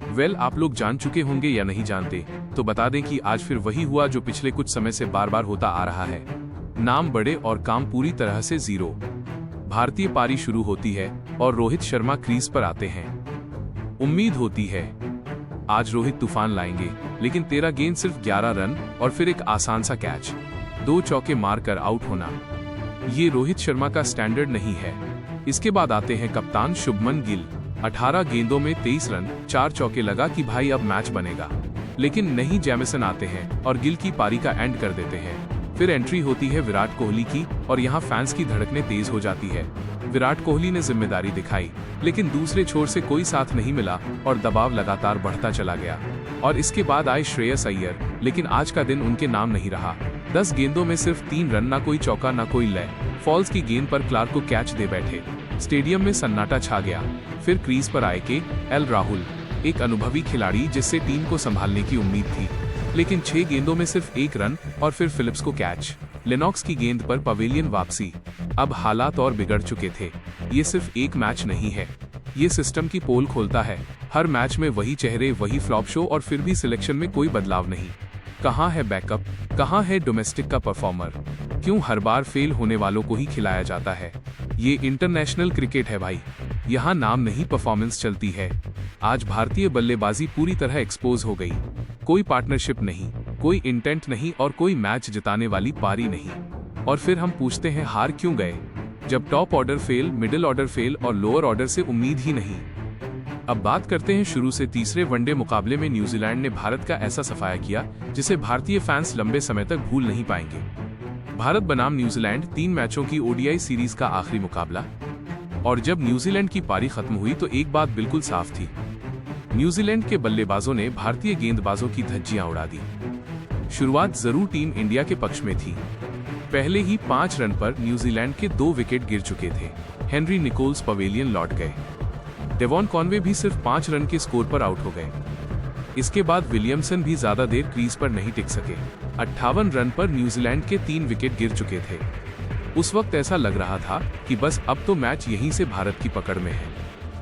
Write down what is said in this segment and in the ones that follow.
आप लोग जान चुके होंगे या नहीं जानते, तो बता दें कि आज फिर वही हुआ जो पिछले कुछ समय से बार बार होता आ रहा है। नाम बड़े और काम पूरी तरह से जीरो। भारतीय पारी शुरू होती है और रोहित शर्मा क्रीज पर आते हैं। उम्मीद होती है आज रोहित तूफान लाएंगे, लेकिन 13 गेंद सिर्फ 11 रन और फिर एक आसान सा कैच, 2 चौके मारकर आउट होना। ये रोहित शर्मा का स्टैंडर्ड नहीं है। इसके बाद आते हैं कप्तान शुभमन गिल। 18 गेंदों में 23 रन, 4 चौके, लगा कि भाई अब मैच बनेगा। लेकिन नहीं, जैमिसन आते हैं और गिल की पारी का एंड कर देते हैं। फिर एंट्री होती है विराट कोहली की और यहाँ फैंस की धड़कनें तेज हो जाती है। विराट कोहली ने जिम्मेदारी दिखाई, लेकिन दूसरे छोर से कोई साथ नहीं मिला और दबाव लगातार बढ़ता चला गया। और इसके बाद आए श्रेयस अय्यर, लेकिन आज का दिन उनके नाम नहीं रहा। 10 गेंदों में सिर्फ 3 रन, ना कोई चौका ना कोई लय। फॉल्स की गेंद पर क्लार्क को कैच दे बैठे। स्टेडियम में सन्नाटा छा गया। फिर क्रीज पर आए के राहुल, एक अनुभवी खिलाड़ी जिससे टीम को संभालने की उम्मीद थी, लेकिन 6 गेंदों में सिर्फ 1 रन और फिर फिलिप्स को कैच। लेनॉक्स की गेंद पर पवेलियन वापसी। अब हालात और बिगड़ चुके थे। ये सिर्फ एक मैच नहीं है, ये सिस्टम की पोल खोलता है। हर मैच में वही चेहरे, वही फ्लॉप शो और फिर भी सिलेक्शन में कोई बदलाव नहीं। कहाँ है बैकअप, कहाँ है डोमेस्टिक का परफॉर्मर? क्यों हर बार फेल होने वालों को ही खिलाया जाता है? ये इंटरनेशनल क्रिकेट है भाई, यहाँ नाम नहीं परफॉर्मेंस चलती है। आज भारतीय बल्लेबाजी पूरी तरह एक्सपोज हो गई। कोई पार्टनरशिप नहीं, कोई इंटेंट नहीं और कोई मैच जिताने वाली पारी नहीं। और फिर हम पूछते हैं हार क्यों गए, जब top order fail, middle order fail और लोअर ऑर्डर से उम्मीद ही नहीं। अब बात करते हैं शुरू से। तीसरे वनडे मुकाबले में न्यूजीलैंड ने भारत का ऐसा सफाया किया जिसे भारतीय फैंस लंबे समय तक भूल नहीं पाएंगे। भारत बनाम न्यूजीलैंड 3 मैचों की ओडीआई सीरीज का आखिरी मुकाबला। और जब न्यूजीलैंड की पारी खत्म हुई तो एक बात बिल्कुल साफ थी, न्यूजीलैंड के बल्लेबाजों ने भारतीय गेंदबाजों की धज्जियां उड़ा दी। शुरुआत जरूर टीम इंडिया के पक्ष में थी। पहले ही 5 रन पर न्यूजीलैंड के 2 विकेट गिर चुके थे। हेनरी निकोल्स पवेलियन लौट गए। डेवॉन कॉनवे भी सिर्फ 5 रन के स्कोर पर आउट हो गए। इसके बाद विलियमसन भी ज्यादा देर क्रीज पर नहीं टिक सके। 58 रन पर न्यूजीलैंड के 3 विकेट गिर चुके थे। उस वक्त ऐसा लग रहा था कि बस अब तो मैच यहीं से भारत की पकड़ में है।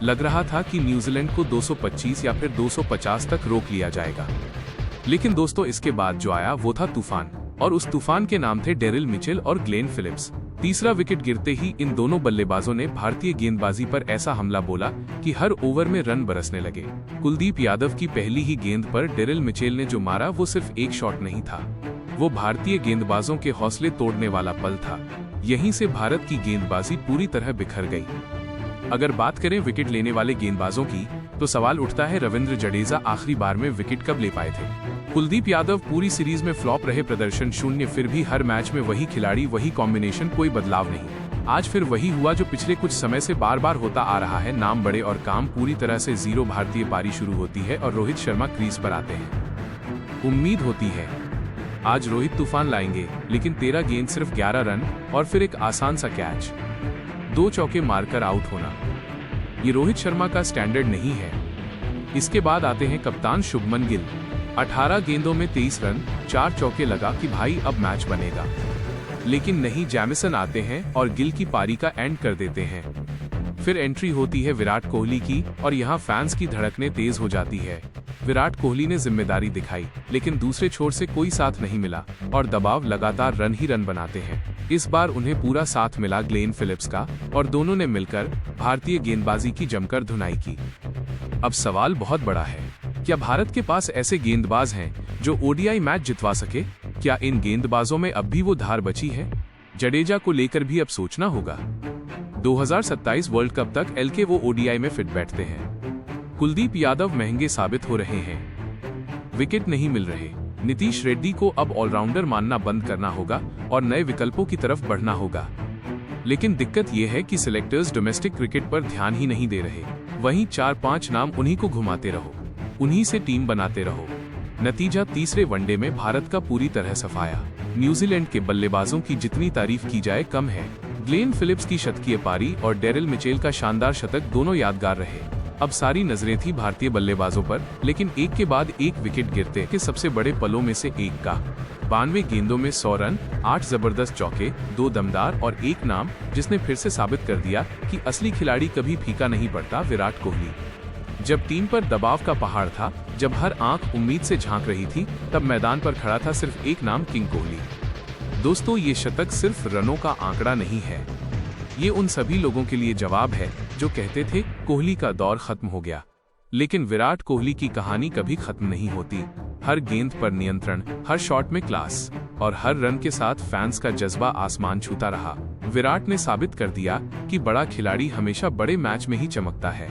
लग रहा था कि न्यूजीलैंड को 225 या फिर 250 तक रोक लिया जाएगा। लेकिन दोस्तों, इसके बाद जो आया वो था तूफान, और उस तूफान के नाम थे डेरिल मिचेल और ग्लेन फिलिप्स। तीसरा विकेट गिरते ही इन दोनों बल्लेबाजों ने भारतीय गेंदबाजी पर ऐसा हमला बोला कि हर ओवर में रन बरसने लगे। कुलदीप यादव की पहली ही गेंद पर डेरिल मिचेल ने जो मारा वो सिर्फ एक शॉट नहीं था, वो भारतीय गेंदबाजों के हौसले तोड़ने वाला पल था। यहीं से भारत की गेंदबाजी पूरी तरह बिखर गई। अगर बात करें विकेट लेने वाले गेंदबाजों की, तो सवाल उठता है रविंद्र जडेजा आखिरी बार में विकेट कब ले पाए थे। कुलदीप यादव पूरी सीरीज में फ्लॉप रहे, प्रदर्शन शून्य, फिर भी हर मैच में वही खिलाड़ी, वही कॉम्बिनेशन, कोई बदलाव नहीं। आज फिर वही हुआ जो पिछले कुछ समय से बार बार होता आ रहा है। नाम बड़े और काम पूरी तरह से जीरो। भारतीय पारी शुरू होती है और रोहित शर्मा क्रीज पर आते हैं। उम्मीद होती है आज रोहित तूफान लाएंगे, लेकिन 13 गेंद सिर्फ 11 रन और फिर एक आसान सा कैच, 2 चौके मारकर आउट होना। ये रोहित शर्मा का स्टैंडर्ड नहीं है। इसके बाद आते हैं कप्तान शुभमन गिल। 18 गेंदों में 23 रन, 4 चौके, लगा कि भाई अब मैच बनेगा। लेकिन नहीं, जैमिसन आते हैं और गिल की पारी का एंड कर देते हैं। फिर एंट्री होती है विराट कोहली की और यहाँ फैंस की धड़कनें तेज हो जाती है। विराट कोहली ने जिम्मेदारी दिखाई, लेकिन दूसरे छोर से कोई साथ नहीं मिला और दबाव लगातार रन ही रन बनाते हैं। इस बार उन्हें पूरा साथ मिला ग्लेन फिलिप्स का और दोनों ने मिलकर भारतीय गेंदबाजी की जमकर धुनाई की। अब सवाल बहुत बड़ा है, क्या भारत के पास ऐसे गेंदबाज हैं जो ओडीआई मैच जितवा सके? क्या इन गेंदबाजों में अब भी वो धार बची है? जडेजा को लेकर भी अब सोचना होगा। 2027 वर्ल्ड कप तक एलके वो ओडीआई में फिट बैठते हैं। कुलदीप यादव महंगे साबित हो रहे हैं, विकेट नहीं मिल रहे। नीतीश रेड्डी को अब ऑलराउंडर मानना बंद करना होगा और नए विकल्पों की तरफ बढ़ना होगा। लेकिन दिक्कत यह है कि सिलेक्टर्स डोमेस्टिक क्रिकेट पर ध्यान ही नहीं दे रहे। वहीं 4-5 नाम उन्हीं को घुमाते रहो, उन्हीं से टीम बनाते रहो। नतीजा तीसरे वनडे में भारत का पूरी तरह सफाया। न्यूजीलैंड के बल्लेबाजों की जितनी तारीफ की जाए कम है। ग्लेन फिलिप्स की शतकीय पारी और डेरिल मिचेल का शानदार शतक दोनों यादगार रहे। अब सारी नजरें थी भारतीय बल्लेबाजों पर, लेकिन एक के बाद एक विकेट गिरते के सबसे बड़े पलों में से एक का 92 गेंदों में 100 रन, 8 जबरदस्त चौके, 2 दमदार और एक नाम जिसने फिर से साबित कर दिया कि असली खिलाड़ी कभी फीका नहीं पड़ता, विराट कोहली। जब टीम पर दबाव का पहाड़ था, जब हर आंख उम्मीद से झांक रही थी, तब मैदान पर खड़ा था सिर्फ एक नाम, किंग कोहली। दोस्तों, ये शतक सिर्फ रनों का आंकड़ा नहीं है, ये उन सभी लोगों के लिए जवाब है जो कहते थे कोहली का दौर खत्म हो गया। लेकिन विराट कोहली की कहानी कभी खत्म नहीं होती। हर गेंद पर नियंत्रण, हर शॉट में क्लास और हर रन के साथ फैंस का जज्बा आसमान छूता रहा। विराट ने साबित कर दिया कि बड़ा खिलाड़ी हमेशा बड़े मैच में ही चमकता है।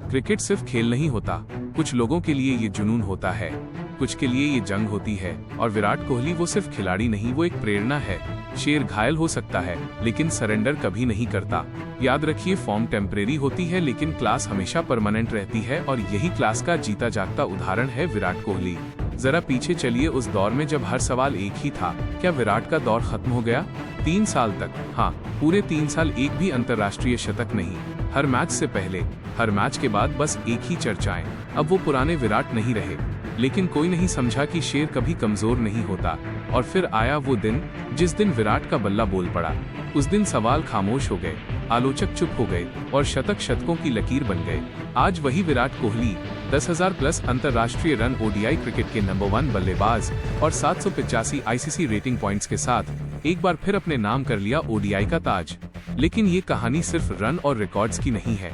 क्रिकेट सिर्फ खेल नहीं होता, कुछ लोगों के लिए ये जुनून होता है, कुछ के लिए ये जंग होती है। और विराट कोहली वो सिर्फ खिलाड़ी नहीं, वो एक प्रेरणा है। शेर घायल हो सकता है लेकिन सरेंडर कभी नहीं करता। याद रखिए, फॉर्म टेम्परेरी होती है लेकिन क्लास हमेशा परमानेंट रहती है, और यही क्लास का जीता जागता उदाहरण है विराट कोहली। जरा पीछे चलिए, उस दौर में जब हर सवाल एक ही था, क्या विराट का दौर खत्म हो गया? 3 साल तक, हाँ, पूरे 3 साल एक भी अंतर्राष्ट्रीय शतक नहीं। हर मैच से पहले, हर मैच के बाद बस एक ही चर्चाएं। अब वो पुराने विराट नहीं रहे, लेकिन कोई नहीं समझा कि शेर कभी कमजोर नहीं होता। और फिर आया वो दिन जिस दिन विराट का बल्ला बोल पड़ा। उस दिन सवाल खामोश हो गए, आलोचक चुप हो गए और शतक शतकों की लकीर बन गए। आज वही विराट कोहली 10,000 प्लस अंतर्राष्ट्रीय रन, ओडीआई क्रिकेट के नंबर 1 बल्लेबाज और 785 आईसीसी रेटिंग पॉइंट्स के साथ एक बार फिर अपने नाम कर लिया ओडीआई का ताज। लेकिन ये कहानी सिर्फ रन और रिकॉर्ड्स की नहीं है,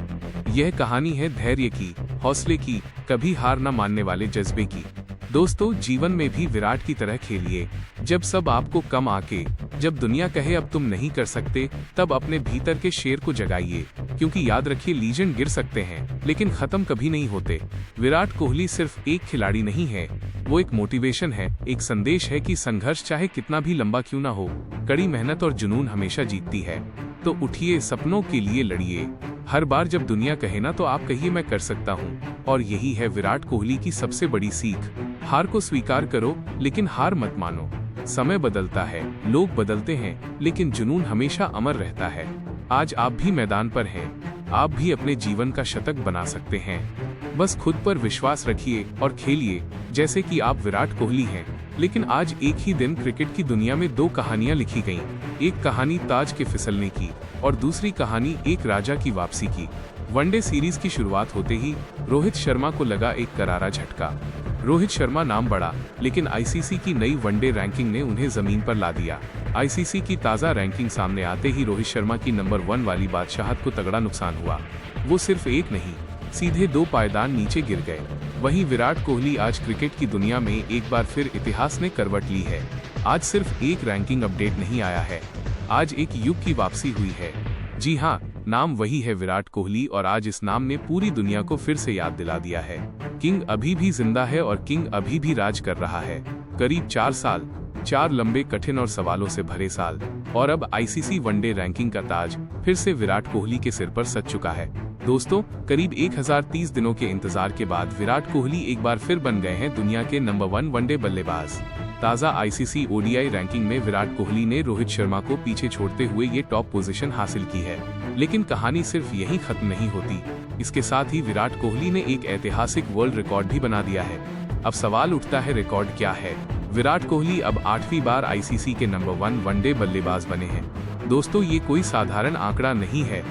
यह कहानी है धैर्य की, हौसले की, कभी हार न मानने वाले जज्बे की। दोस्तों, जीवन में भी विराट की तरह खेलिए। जब सब आपको कम आके, जब दुनिया कहे अब तुम नहीं कर सकते, तब अपने भीतर के शेर को जगाइए, क्योंकि याद रखिए, लीजेंड गिर सकते हैं लेकिन खत्म कभी नहीं होते। विराट कोहली सिर्फ एक खिलाड़ी नहीं है, वो एक मोटिवेशन है, एक संदेश है कि संघर्ष चाहे कितना भी लंबा क्यों ना हो, कड़ी मेहनत और जुनून हमेशा जीतती है। तो उठिए, सपनों के लिए लड़िए। हर बार जब दुनिया कहे ना, तो आप कहिए मैं कर सकता हूँ। और यही है विराट कोहली की सबसे बड़ी सीख। हार को स्वीकार करो लेकिन हार मत मानो। समय बदलता है, लोग बदलते हैं, लेकिन जुनून हमेशा अमर रहता है। आज आप भी मैदान पर हैं, आप भी अपने जीवन का शतक बना सकते हैं। बस खुद पर विश्वास रखिए और खेलिए जैसे कि आप विराट कोहली हैं। लेकिन आज एक ही दिन क्रिकेट की दुनिया में 2 कहानियां लिखी गईं। एक कहानी ताज के फिसलने की और दूसरी कहानी एक राजा की वापसी की। वनडे सीरीज की शुरुआत होते ही रोहित शर्मा को लगा एक करारा झटका। रोहित शर्मा नाम बढ़ा, लेकिन आईसीसी की नई वनडे रैंकिंग ने उन्हें जमीन पर ला दिया। आईसीसी की ताज़ा रैंकिंग सामने आते ही रोहित शर्मा की नंबर 1 वाली बादशाहत को तगड़ा नुकसान हुआ। वो सिर्फ एक नहीं, सीधे 2 पायदान नीचे गिर गए। वहीं विराट कोहली आज क्रिकेट की दुनिया में एक बार फिर इतिहास ने करवट ली है। आज सिर्फ एक रैंकिंग अपडेट नहीं आया है, आज एक युग की वापसी हुई है। जी हाँ, नाम वही है विराट कोहली, और आज इस नाम ने पूरी दुनिया को फिर से याद दिला दिया है। किंग अभी भी जिंदा है और किंग अभी भी राज कर रहा है। करीब 4 साल, 4 लंबे, कठिन और सवालों से भरे साल, और अब आईसीसी वनडे रैंकिंग का ताज फिर से विराट कोहली के सिर पर सज चुका है। दोस्तों, करीब 1030 दिनों के इंतजार के बाद विराट कोहली एक बार फिर बन गए हैं दुनिया के नंबर 1 वनडे बल्लेबाज। ताज़ा आईसीसी ओडीआई रैंकिंग में विराट कोहली ने रोहित शर्मा को पीछे छोड़ते हुए ये टॉप पोजीशन हासिल की है। लेकिन कहानी सिर्फ यहीं खत्म नहीं होती। इसके साथ ही विराट कोहली ने एक ऐतिहासिक वर्ल्ड रिकॉर्ड भी बना दिया है। अब सवाल उठता है, रिकॉर्ड क्या है? विराट कोहली अब 8वीं बार आईसीसी के नंबर 1 वनडे बल्लेबाज बने हैं। दोस्तों, ये कोई साधारण आंकड़ा नहीं है,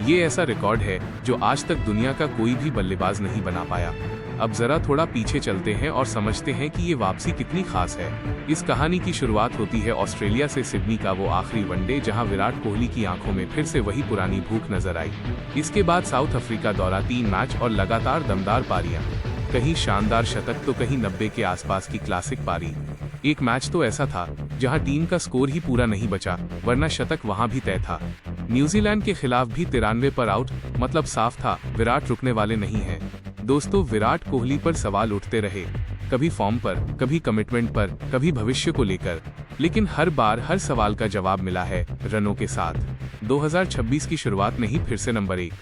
ये ऐसा रिकॉर्ड है जो आज तक दुनिया का कोई भी बल्लेबाज नहीं बना पाया। अब जरा थोड़ा पीछे चलते हैं और समझते हैं कि ये वापसी कितनी खास है। इस कहानी की शुरुआत होती है ऑस्ट्रेलिया से, सिडनी का वो आखिरी वनडे जहां विराट कोहली की आंखों में फिर से वही पुरानी भूख नजर आई। इसके बाद साउथ अफ्रीका दौरा, 3 मैच और लगातार दमदार पारियां, कहीं शानदार शतक तो कहीं 90 के आसपास की क्लासिक पारी। एक मैच तो ऐसा था जहां टीम का स्कोर ही पूरा नहीं बचा, वरना शतक वहां भी तय था। न्यूजीलैंड के खिलाफ भी 93 पर आउट, मतलब साफ था विराट रुकने वाले नहीं हैं। दोस्तों, विराट कोहली पर सवाल उठते रहे, कभी फॉर्म पर, कभी कमिटमेंट पर, कभी भविष्य को लेकर, लेकिन हर बार हर सवाल का जवाब मिला है रनों के साथ। 2026 की शुरुआत में ही फिर से नंबर 1।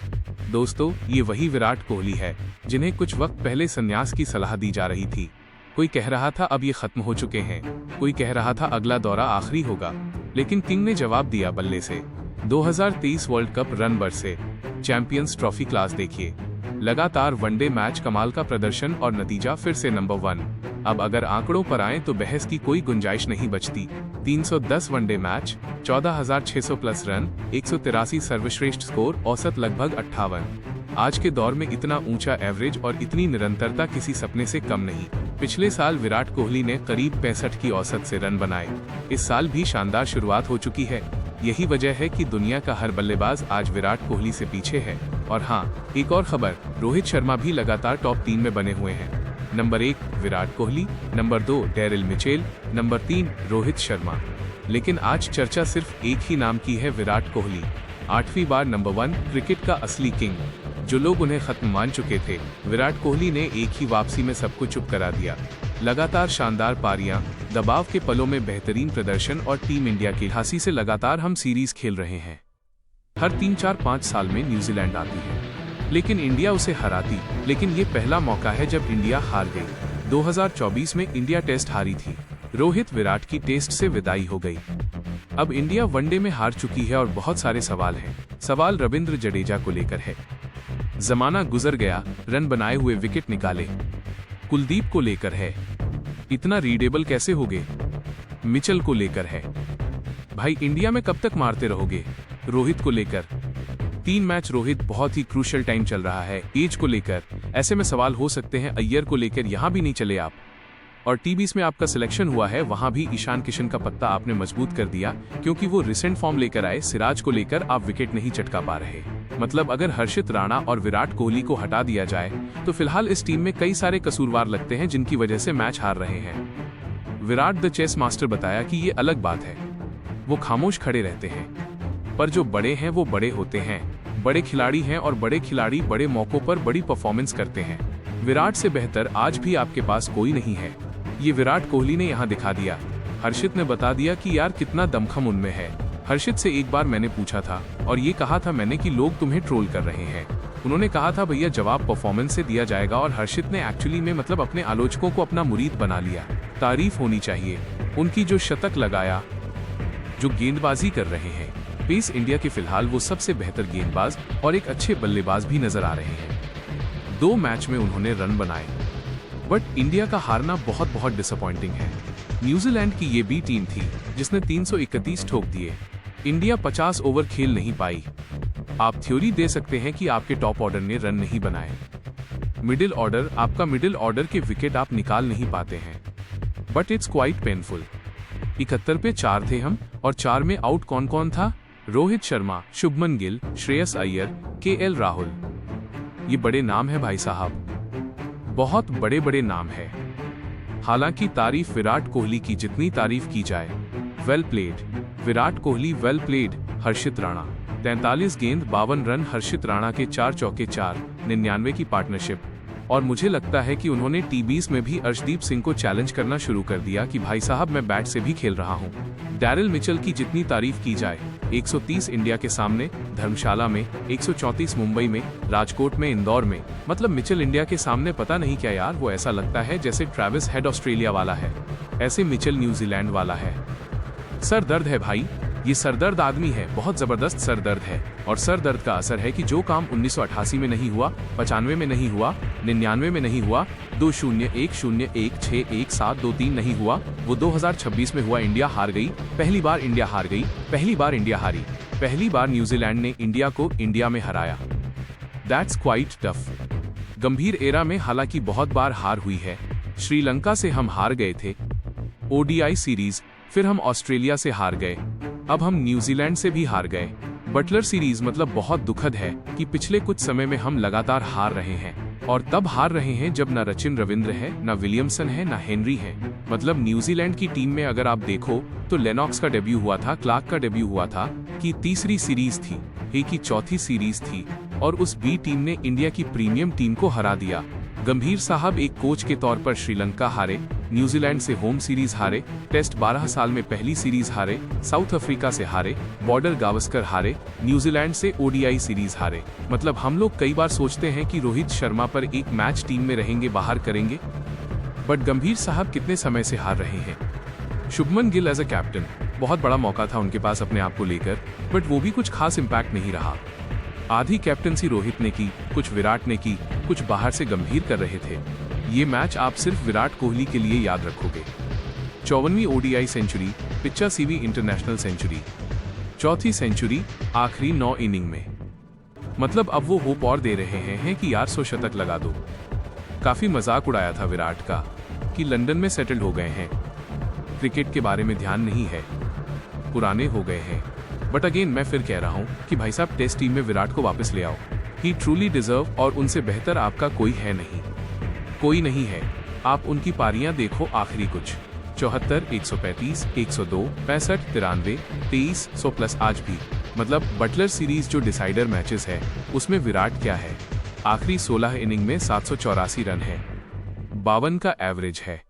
दोस्तों, ये वही विराट कोहली है जिन्हें कुछ वक्त पहले संन्यास की सलाह दी जा रही थी। कोई कह रहा था अब ये खत्म हो चुके हैं, कोई कह रहा था अगला दौरा आखिरी होगा, लेकिन किंग ने जवाब दिया बल्ले से। 2023 वर्ल्ड कप रन बरसे, चैंपियंस ट्रॉफी क्लास देखिए, लगातार वनडे मैच, कमाल का प्रदर्शन और नतीजा फिर से नंबर 1। अब अगर आंकड़ों पर आएं तो बहस की कोई गुंजाइश नहीं बचती। 310 वनडे मैच, 14,600 प्लस रन, 183 सर्वश्रेष्ठ स्कोर, औसत लगभग 58। आज के दौर में इतना ऊंचा एवरेज और इतनी निरंतरता किसी सपने से कम नहीं। पिछले साल विराट कोहली ने करीब 65 की औसत से रन बनाए। इस साल भी शानदार शुरुआत हो चुकी है। यही वजह है कि दुनिया का हर बल्लेबाज आज विराट कोहली से पीछे है। और हाँ, एक और खबर, रोहित शर्मा भी लगातार टॉप 3 में बने हुए हैं। Number 1 Virat Kohli, number 2 Daryl Mitchell, number 3 Rohit Sharma. लेकिन आज चर्चा सिर्फ एक ही नाम की है, विराट कोहली। 8वीं बार नंबर 1 क्रिकेट का असली किंग। जो लोग उन्हें खत्म मान चुके थे, विराट कोहली ने एक ही वापसी में सबको चुप करा दिया। लगातार शानदार पारियां, दबाव के पलों में बेहतरीन प्रदर्शन और टीम इंडिया की हासी से लगातार हम सीरीज खेल रहे हैं। हर 3-4-5 साल में न्यूजीलैंड आती है, लेकिन इंडिया उसे हराती। लेकिन ये पहला मौका है जब इंडिया हार गई। 2024 में इंडिया टेस्ट हारी थी। रोहित विराट की टेस्ट से विदाई हो गई। अब इंडिया वनडे में हार चुकी है और बहुत सारे सवाल हैं। सवाल रविंद्र जडेजा को लेकर है। जमाना गुजर गया, रन बनाए हुए विकेट निकाले। कुलदीप को लेकर है, इतना रीडेबल कैसे होगे। मिचेल को लेकर है, भाई इंडिया में कब तक मारते रहोगे। रोहित को लेकर 3 मैच रोहित, बहुत ही क्रूशियल टाइम चल रहा है। एज को लेकर ऐसे में सवाल हो सकते हैं। अय्यर को लेकर यहाँ भी नहीं चले आप। और टी20 में आपका सिलेक्शन हुआ है, वहां भी ईशान किशन का पत्ता आपने मजबूत कर दिया, क्योंकि वो रिसेंट फॉर्म लेकर आए। सिराज को लेकर आप विकेट नहीं चटका पा रहे। मतलब अगर हर्षित राणा और विराट कोहली को हटा दिया जाए तो फिलहाल इस टीम में कई सारे कसूरवार लगते हैं, जिनकी वजह से मैच हार रहे हैं। विराट द चेस मास्टर बताया कि ये अलग बात है, वो खामोश खड़े रहते हैं, पर जो बड़े हैं वो बड़े होते हैं। बड़े खिलाड़ी हैं और बड़े खिलाड़ी बड़े मौकों पर बड़ी परफॉर्मेंस करते हैं। विराट से बेहतर आज भी आपके पास कोई नहीं है। ये विराट कोहली ने यहाँ दिखा दिया। हर्षित ने बता दिया कि यार कितना दमखम उनमें है। हर्षित से एक बार मैंने पूछा था और ये कहा था मैंने कि लोग तुम्हें ट्रोल कर रहे हैं। उन्होंने कहा था भैया जवाब परफॉर्मेंस से दिया जाएगा, और हर्षित ने एक्चुअली में मतलब अपने आलोचकों को अपना मुरीद बना लिया। तारीफ होनी चाहिए उनकी, जो शतक लगाया, जो गेंदबाजी कर रहे हैं। पेस इंडिया के फिलहाल वो सबसे बेहतर गेंदबाज और एक अच्छे बल्लेबाज भी नजर आ रहे हैं। 2 मैच में उन्होंने रन बनाए, बट इंडिया का हारना बहुत डिसअपॉइंटिंग है। न्यूजीलैंड की ये भी टीम थी जिसने 331 ठोक दिए। इंडिया 50 ओवर खेल नहीं पाई। आप थ्योरी दे सकते हैं कि आपके टॉप ऑर्डर ने रन नहीं बनाए। मिडिल ऑर्डर, आपका मिडिल ऑर्डर के विकेट आप निकाल नहीं पाते हैं, बट इट्स क्वाइट पेनफुल। 71 पे 4 थे हम, और 4 में आउट कौन कौन था। रोहित शर्मा, शुभमन गिल, श्रेयस अय्यर, केएल राहुल। ये बड़े नाम है भाई साहब, बहुत बड़े नाम है। हालांकि तारीफ विराट कोहली की जितनी तारीफ की जाए, well played Virat Kohli, well played Harshit Rana. 43 गेंद 52 रन, हर्षित राणा के 4 चौके 4, 99 की पार्टनरशिप। और मुझे लगता है कि उन्होंने टी20 में भी अर्शदीप सिंह को चैलेंज करना शुरू कर दिया कि भाई साहब मैं बैट से भी खेल रहा हूं। डैरिल मिचेल की जितनी तारीफ की जाए, 130 इंडिया के सामने, धर्मशाला में 134, मुंबई में, राजकोट में, इंदौर में। मतलब मिचेल इंडिया के सामने पता नहीं क्या यार, वो ऐसा लगता है जैसे ट्रेविस हेड ऑस्ट्रेलिया वाला है, ऐसे मिचेल न्यूजीलैंड वाला है। सर दर्द है भाई, ये सरदर्द आदमी है, बहुत जबरदस्त सरदर्द है। और सर दर्द का असर है कि जो काम 1988 में नहीं हुआ, 95 में नहीं हुआ, 99 में नहीं हुआ, 2010161723 नहीं हुआ, वो 2026 में हुआ। इंडिया हार गई, पहली बार इंडिया हार गई, पहली बार इंडिया हारी, पहली बार न्यूजीलैंड ने इंडिया को इंडिया में हराया। That's quite tough. गंभीर एरा में हालांकि बहुत बार हार हुई है। श्रीलंका से हम हार गए थे ओडीआई सीरीज, फिर हम ऑस्ट्रेलिया से हार गए, अब हम न्यूजीलैंड से भी हार गए। बटलर सीरीज, मतलब बहुत दुखद है कि पिछले कुछ समय में हम लगातार हार रहे हैं, और तब हार रहे हैं जब न रचिन रविंद्र है, न विलियमसन है, न हेनरी है। मतलब न्यूजीलैंड की टीम में अगर आप देखो तो लेनॉक्स का डेब्यू हुआ था, क्लार्क का डेब्यू हुआ था, कि तीसरी सीरीज थी, ए की चौथी सीरीज थी, और उस बी टीम ने इंडिया की प्रीमियम टीम को हरा दिया। गंभीर साहब एक कोच के तौर पर श्रीलंका हारे, न्यूजीलैंड से होम सीरीज हारे, टेस्ट 12 साल में पहली सीरीज हारे, साउथ अफ्रीका से हारे, बॉर्डर गावस्कर हारे, न्यूजीलैंड से ओडीआई सीरीज हारे। मतलब हम लोग कई बार सोचते हैं कि रोहित शर्मा पर एक मैच टीम में रहेंगे, बाहर करेंगे, बट गंभीर साहब कितने समय से हार रहे हैं। Shubman Gill as a captain, बहुत बड़ा मौका था उनके पास अपने आप को लेकर, बट वो भी कुछ खास इम्पैक्ट नहीं रहा। आधी कैप्टनसी रोहित ने की, कुछ विराट ने की, कुछ बाहर से गंभीर कर रहे थे। ये मैच आप सिर्फ विराट कोहली के लिए याद रखोगे। 54वीं ओडीआई सेंचुरी, 85वीं इंटरनेशनल सेंचुरी, चौथी सेंचुरी आखिरी 9 इनिंग में। मतलब अब वो होप और दे रहे हैं कि यार 100 शतक लगा दो। काफी मजाक उड़ाया था विराट का कि लंदन में सेटल्ड हो गए हैं, क्रिकेट के बारे में ध्यान नहीं है, पुराने हो गए हैं। बट अगेन मैं फिर कह रहा हूँ कि भाई साहब टेस्ट टीम में विराट को वापस ले आओ। ही ट्रूली डिजर्व, और उनसे बेहतर आपका कोई है नहीं, कोई नहीं है। आप उनकी पारियां देखो, आखिरी कुछ 74, 135, 102, 65, 93, 23, 100 प्लस आज भी। मतलब बटलर सीरीज जो डिसाइडर मैचेस है उसमें विराट क्या है, आखिरी 16 इनिंग में 784 रन है, 52 का एवरेज है।